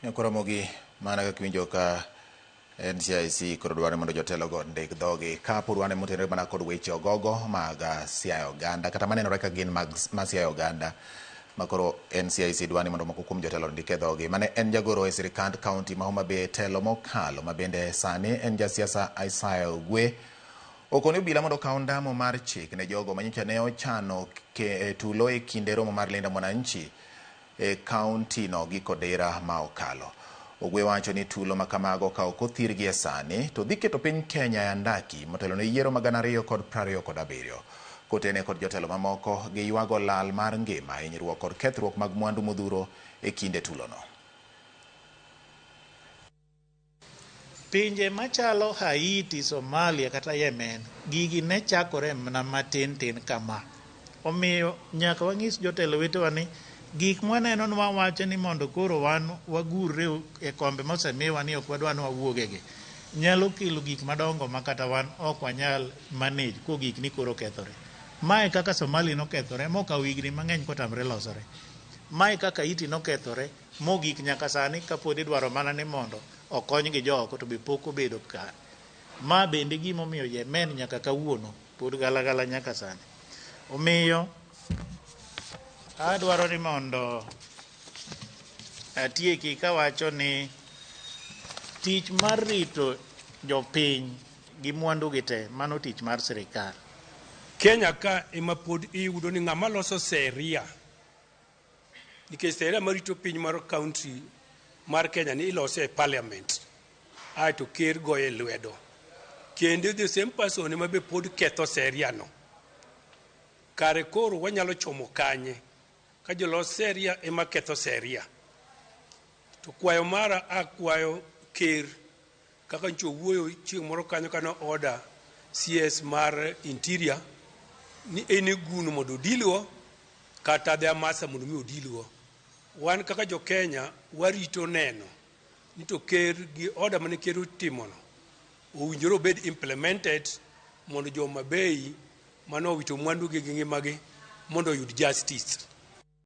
Ramogi mana ka kwinjo ka NCIC kod dwaro mondo jotelo go ndik dhogi ka purwane motenore mana kod weche ogogo mag siayo oganda kata manenore ka gin mag siayo oganda makoro NCIC dwani mondo moko kuom jotelo ndike dhogi mane en jagoro e sirikand kaunti ma Homa Bay telo mokalo mabende sani en jasiasa Ogwee okoni obila mondo kaw ndamo mar chik ne jogo manyicha ne ochano ke tulo e kinde romo mar Linda Mwananchi e kaunti no gi kodera ma okalo. Ogwee wacho ni tulo makamago ka ok othirgi e sani to dhi keto piny Kenya e andaki motelo ne yiero mag 2027 kotene kod jotelo mamoko gi ywago lal mar ngima hinyruok kod kethruok mag mwandu modhuro e kinde tulo no. Pinje machalo Haiti, Somalia kata Yemen gigi ne chakore mana matin kama. Omiyo nyaka wang'is jotelo wetewa ni gik mwaneno wawacho ni mondo koro wan wagurre e kombe mosemiwa ni ok wadwa ni wawuogegi nyalo kelo gik madongo makata wan ok wanyal manage ko gik ni koro kethore. Mae kaka Somalia nokethore mokawo higni mang'eny kotamre losore. Mae kaka Haiti nokethore mogik nyaka sani kapod idwaro mana ni mondo okony gi jogo to be pok obedo ka. Ma bende gimomiyo Yemen nyaka kawuono pod galagala nyaka sani. Omiyo adwaro ni mondo atieki kawacho ni tich mar rito jopiny gi mwandu gi te mano tich mar sirikal. Kenya ka ema pod iyudo ni ng'ama loso seria nikech seria marito piny mar county mar Kenya ni ilose e parliament aeto ker goye lwedo kendo the same person ema be pod ketho seria no. Kare koro wanyalo chomo kanye ka jolos seria ema ketho seria. To kwayo mara akwayo ker kaka ncho wuoyo chieng' moro kanyo kano order CS mar interior ni ene guno mondo odilgo kata dhe amasa mondo mi odilgo. Wan kaka jo Kenya warito neno ni to ker gi order mane ker utimono owinjore obed implemented mondo jo Homa Bay mano wito mwandu gi ngimagi mondo oyud justice.